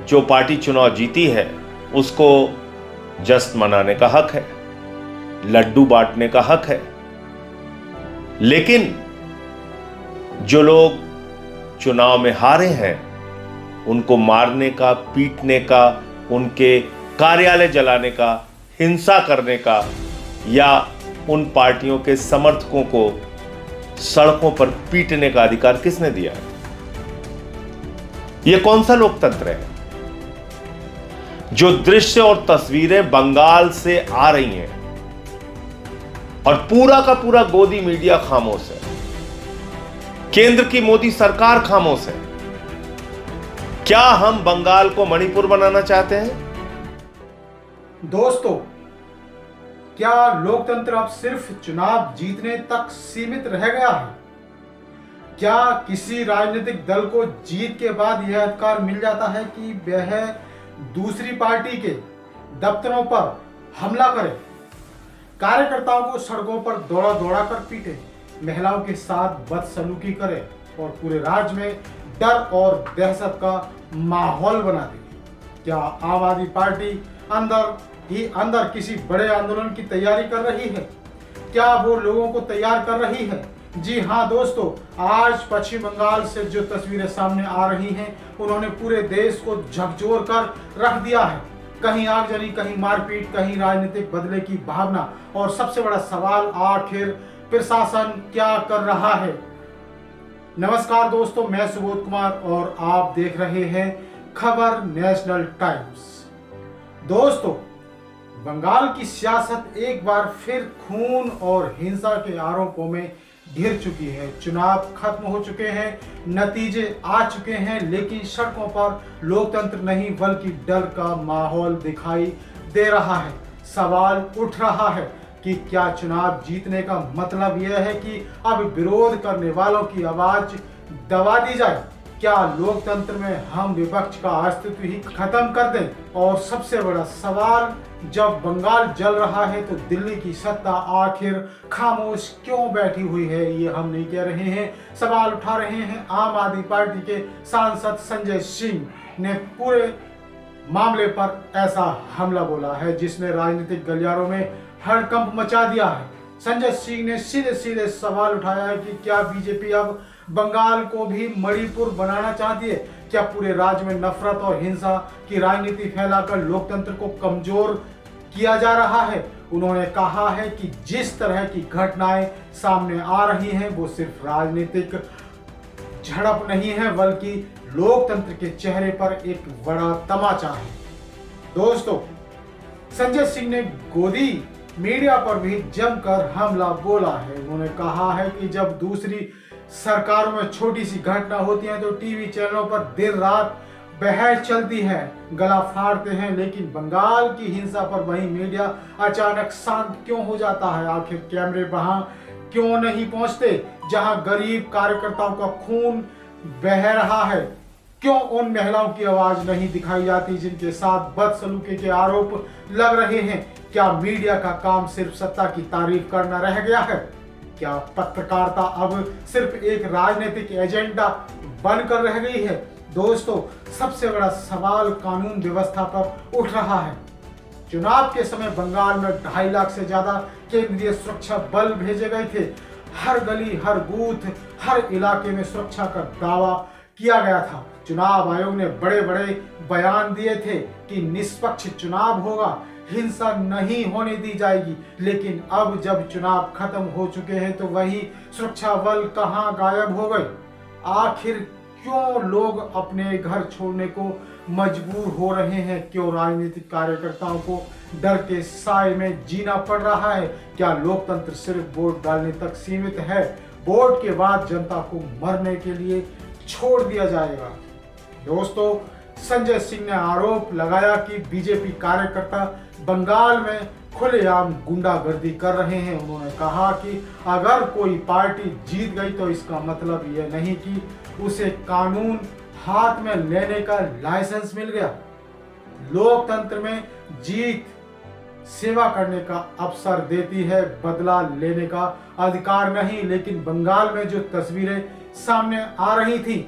जो पार्टी चुनाव जीती है उसको जश्न मनाने का हक है, लड्डू बांटने का हक है। लेकिन जो लोग चुनाव में हारे हैं उनको मारने का, पीटने का, उनके कार्यालय जलाने का, हिंसा करने का या उन पार्टियों के समर्थकों को सड़कों पर पीटने का अधिकार किसने दिया है? यह कौन सा लोकतंत्र है? जो दृश्य और तस्वीरें बंगाल से आ रही हैं और पूरा का पूरा गोदी मीडिया खामोश है, केंद्र की मोदी सरकार खामोश है। क्या हम बंगाल को मणिपुर बनाना चाहते हैं? दोस्तों, क्या लोकतंत्र अब सिर्फ चुनाव जीतने तक सीमित रह गया है? क्या किसी राजनीतिक दल को जीत के बाद यह अधिकार मिल जाता है कि वह दूसरी पार्टी के दफ्तरों पर हमला करे, कार्यकर्ताओं को सड़कों पर दौड़ा दौड़ा कर पीटे, महिलाओं के साथ बदसलूकी करे और पूरे राज्य में डर और दहशत का माहौल बना दे? क्या आम आदमी पार्टी अंदर ही अंदर किसी बड़े आंदोलन की तैयारी कर रही है? क्या वो लोगों को तैयार कर रही है? जी हाँ दोस्तों, आज पश्चिम बंगाल से जो तस्वीरें सामने आ रही हैं उन्होंने पूरे देश को झकझोर कर रख दिया है। कहीं आगजनी, कहीं मारपीट, कहीं राजनीतिक बदले की भावना। और सबसे बड़ा सवाल, आखिर प्रशासन क्या कर रहा है? नमस्कार दोस्तों, मैं सुबोध कुमार और आप देख रहे हैं खबर नेशनल टाइम्स। दोस्तों, बंगाल की सियासत एक बार फिर खून और हिंसा के आरोपों में घिर चुकी है। चुनाव खत्म हो चुके हैं, नतीजे आ चुके हैं, लेकिन सड़कों पर लोकतंत्र नहीं बल्कि डर का माहौल दिखाई दे रहा है। सवाल उठ रहा है कि क्या चुनाव जीतने का मतलब यह है कि अब विरोध करने वालों की आवाज दबा दी जाए? क्या लोकतंत्र में हम विपक्ष का अस्तित्व ही खत्म कर दें? और सबसे बड़ा सवाल, जब बंगाल जल रहा है तो दिल्ली की सत्ता आखिर खामोश क्यों बैठी हुई है? ये हम नहीं कह रहे हैं, सवाल उठा रहे हैं आम आदमी पार्टी के सांसद संजय सिंह ने पूरे मामले पर ऐसा हमला बोला है जिसने राजनीतिक गलियारों में हड़कंप मचा दिया है। संजय सिंह ने सीधे सीधे सवाल उठाया है कि क्या बीजेपी अब बंगाल को भी मणिपुर बनाना चाहती है? क्या पूरे राज्य में नफरत और हिंसा की राजनीति फैलाकर लोकतंत्र को कमजोर किया जा रहा है? उन्होंने कहा है कि जिस तरह की घटनाएं सामने आ रही हैं वो सिर्फ राजनीतिक झड़प नहीं है बल्कि लोकतंत्र के चेहरे पर एक बड़ा तमाचा है। दोस्तों, संजय सिंह ने गोदी मीडिया पर भी जमकर हमला बोला है। उन्होंने कहा है कि जब दूसरी सरकारों में छोटी सी घटना होती है तो टीवी चैनलों पर दिन रात बहस चलती है, गला फाड़ते हैं, लेकिन बंगाल की हिंसा पर वही मीडिया अचानक शांत क्यों हो जाता है? आखिर कैमरे वहां क्यों नहीं पहुंचते जहां गरीब कार्यकर्ताओं का खून बह रहा है? क्यों उन महिलाओं की आवाज नहीं दिखाई जाती जिनके साथ बदसलूकी के आरोप लग रहे हैं? क्या मीडिया का काम सिर्फ सत्ता की तारीफ करना रह गया है? क्या पत्रकारिता अब सिर्फ एक राजनीतिक एजेंडा बनकर रह गई है? दोस्तों, सबसे बड़ा सवाल कानून व्यवस्था पर उठ रहा है। चुनाव के समय बंगाल में 2.5 लाख से ज्यादा केंद्रीय सुरक्षा बल भेजे गए थे। हर गली, हर बूथ, हर इलाके में सुरक्षा का दावा किया गया था। चुनाव आयोग ने बड़े बड़े बयान दिए थे कि निष्पक्ष चुनाव होगा, हिंसा नहीं होने दी जाएगी। लेकिन अब जब चुनाव खत्म हो चुके हैं तो वही सुरक्षा बल कहां गायब हो गए? आखिर क्यों लोग अपने घर छोड़ने को मजबूर हो रहे हैं? क्यों राजनीतिक कार्यकर्ताओं को डर के साए में जीना पड़ रहा है? क्या लोकतंत्र सिर्फ वोट डालने तक सीमित है? वोट के बाद जनता को मरने के लिए छोड़ दिया जाएगा? दोस्तों, संजय सिंह ने आरोप लगाया कि बीजेपी कार्यकर्ता बंगाल में खुलेआम गुंडागर्दी कर रहे हैं। उन्होंने कहा कि अगर कोई पार्टी जीत गई तो इसका मतलब यह नहीं कि उसे कानून हाथ में लेने का लाइसेंस मिल गया। लोकतंत्र में जीत सेवा करने का अवसर देती है, बदला लेने का अधिकार नहीं। लेकिन बंगाल में जो तस्वीरें सामने आ रही थी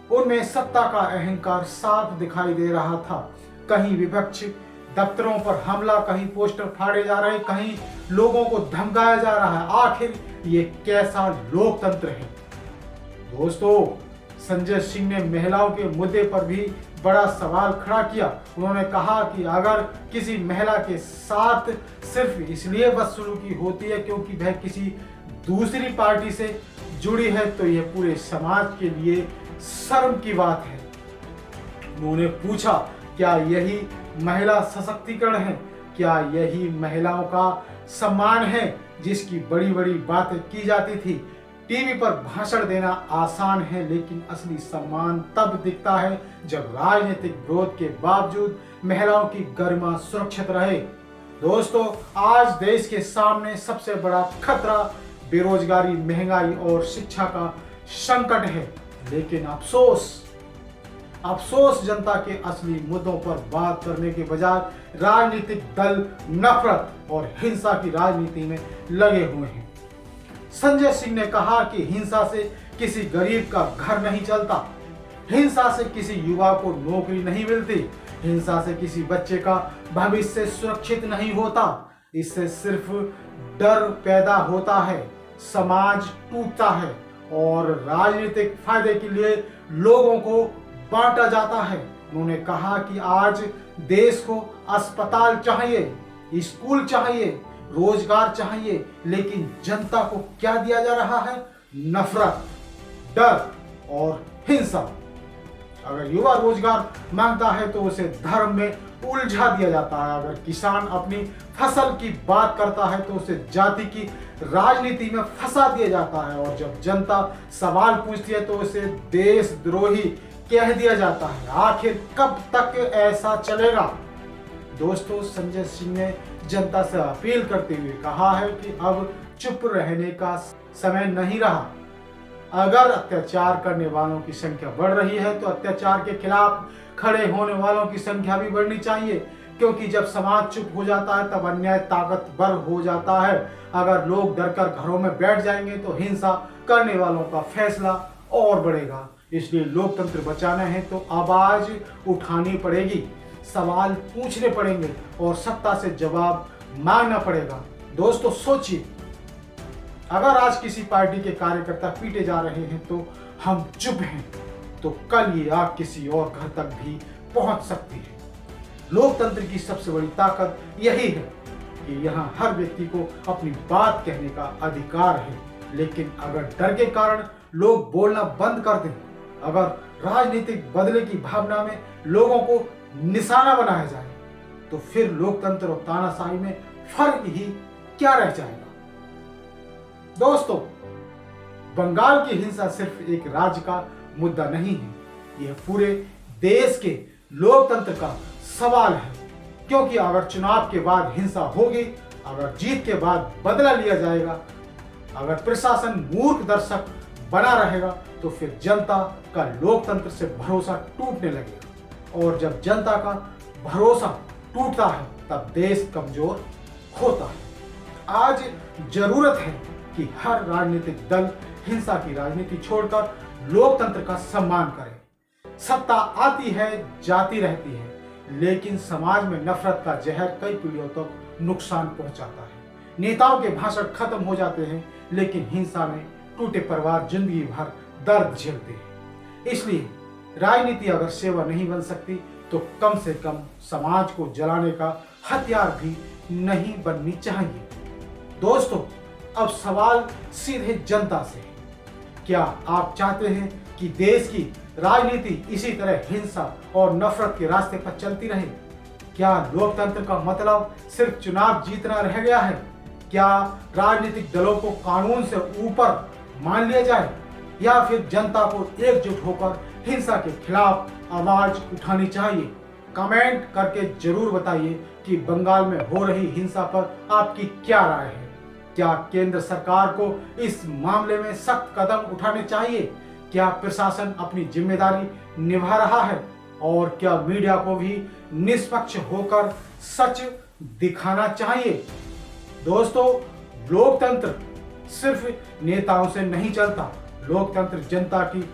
उनमें सत्ता का अहंकार साफ दिखाई दे रहा था। कहीं विपक्ष दफ्तरों पर हमला, कहीं पोस्टर फाड़े जा रहे, कहीं लोगों को धमकाया जा रहा है। आखिर ये कैसा लोकतंत्र है? दोस्तों, संजय सिंह ने महिलाओं के मुद्दे पर भी बड़ा सवाल खड़ा किया। उन्होंने कहा कि अगर किसी महिला के साथ सिर्फ इसलिए बदसलूकी होती है क्योंकि वह किसी दूसरी पार्टी से जुड़ी है तो यह पूरे समाज के लिए शर्म की बात है। उन्होंने पूछा, क्या यही महिला सशक्तिकरण है? क्या यही महिलाओं का सम्मान है? जिसकी बड़ी बड़ी बातें की जाती थी। टीवी पर भाषण देना आसान है, लेकिन असली सम्मान तब दिखता है जब राजनीतिक विरोध के बावजूद महिलाओं की गरिमा सुरक्षित रहे। दोस्तों, आज देश के सामने सबसे बड़ा खतरा बेरोजगारी, महंगाई और शिक्षा का संकट है। लेकिन अफसोस जनता के असली मुद्दों पर बात करने के बजाय राजनीतिक दल नफरत और हिंसा की राजनीति में लगे हुए हैं। संजय सिंह ने कहा कि हिंसा से किसी गरीब का घर नहीं चलता, हिंसा से किसी युवा को नौकरी नहीं मिलती, हिंसा से किसी बच्चे का भविष्य सुरक्षित नहीं होता। इससे सिर्फ डर पैदा होता है, समाज टूटता है और राजनीतिक फायदे के लिए लोगों को बांटा जाता है। उन्होंने कहा कि आज देश को अस्पताल चाहिए, स्कूल चाहिए, रोजगार चाहिए, लेकिन जनता को क्या दिया जा रहा है? नफरत, डर और हिंसा। अगर युवा रोजगार मांगता है तो उसे धर्म में उलझा दिया जाता है। अगर किसान अपनी फसल की बात करता है तो उसे जाति की राजनीति में फंसा दिया जाता है। और जब जनता सवाल पूछती है तो उसे देशद्रोही कह दिया जाता है। आखिर कब तक ऐसा चलेगा? दोस्तों, संजय सिंह ने जनता से अपील करते हुए कहा है कि अब चुप रहने का समय नहीं रहा। अगर अत्याचार करने वालों की संख्या बढ़ रही है तो अत्याचार के खिलाफ खड़े होने वालों की संख्या भी बढ़नी चाहिए, क्योंकि जब समाज चुप हो जाता है तब अन्याय ताकतवर हो जाता है। अगर लोग डरकर घरों में बैठ जाएंगे तो हिंसा करने वालों का फैसला और बढ़ेगा। इसलिए लोकतंत्र बचाना है तो आवाज उठानी पड़ेगी, सवाल पूछने पड़ेंगे और सत्ता से जवाब मांगना पड़ेगा। दोस्तों, सोचिए, अगर आज किसी पार्टी के कार्यकर्ता पीटे जा रहे हैं तो हम चुप हैं, तो कल ये आग किसी और घर तक भी पहुंच सकती है। लोकतंत्र की सबसे बड़ी ताकत यही है कि यहाँ हर व्यक्ति को अपनी बात कहने का अधिकार है। लेकिन अगर डर के कारण लोग बोलना बंद कर दें, अगर राजनीतिक बदले की भावना में लोगों को निशाना बनाया जाए, तो फिर लोकतंत्र और तानाशाही में फर्क ही क्या रह जाएगा? दोस्तों, बंगाल की हिंसा सिर्फ एक राज्य का मुद्दा नहीं है, यह पूरे देश के लोकतंत्र का सवाल है। क्योंकि अगर चुनाव के बाद हिंसा होगी, अगर जीत के बाद बदला लिया जाएगा, अगर प्रशासन मूर्ख दर्शक बना रहेगा, तो फिर जनता का लोकतंत्र से भरोसा टूटने लगेगा। और जब जनता का भरोसा टूटता है तब देश कमजोर होता है। आज जरूरत है कि हर राजनीतिक दल हिंसा की राजनीति छोड़कर लोकतंत्र का सम्मान करे। सत्ता आती है, जाती रहती है, लेकिन समाज में नफरत का जहर कई पीढ़ियों तक नुकसान पहुंचाता है। नेताओं के भाषण खत्म हो जाते हैं, लेकिन हिंसा में टूटे परिवार जिंदगी भर दर्द झेलते हैं। इसलिए राजनीति अगर सेवा नहीं बन सकती तो कम से कम समाज को जलाने का हथियार भी नहीं बननी चाहिए। दोस्तों, अब सवाल सीधे जनता से है। क्या आप चाहते हैं कि देश की राजनीति इसी तरह हिंसा और नफरत के रास्ते पर चलती रहे? क्या लोकतंत्र का मतलब सिर्फ चुनाव जीतना रह गया है? क्या राजनीतिक दलों को कानून से ऊपर मान लिया जाए, या फिर जनता को एकजुट होकर हिंसा के खिलाफ आवाज उठानी चाहिए? कमेंट करके जरूर बताइए कि बंगाल में हो रही हिंसा पर आपकी क्या राय है। क्या केंद्र सरकार को इस मामले में सख्त कदम उठाने चाहिए? क्या प्रशासन अपनी जिम्मेदारी निभा रहा है? और क्या मीडिया को भी निष्पक्ष होकर सच दिखाना चाहिए? दोस्तों, लोकतंत्र सिर्फ नेताओं से नहीं चलता। लोकतंत्र जनता की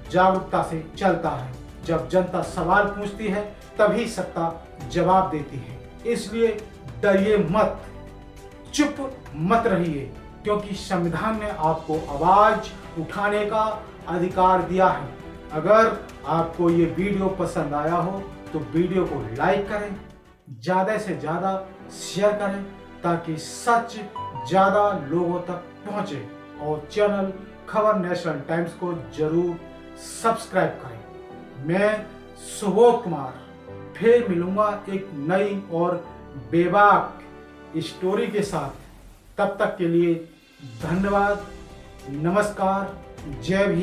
जागरूकता से चलता है। जब जनता सवाल पूछती है तभी सत्ता जवाब देती है। इसलिए डरिए मत, चुप मत रहिए, क्योंकि संविधान ने आपको आवाज उठाने का अधिकार दिया है। अगर आपको ये वीडियो पसंद आया हो तो वीडियो को लाइक करें, ज़्यादा से ज़्यादा शेयर करें ताकि सच ज़्यादा लोगों तक पहुँचे, और चैनल खबर नेशनल टाइम्स को जरूर सब्सक्राइब करें। मैं सुबोध कुमार फिर मिलूंगा एक नई और बेबाक स्टोरी के साथ। तब तक के लिए धन्यवाद, नमस्कार, जय भीम।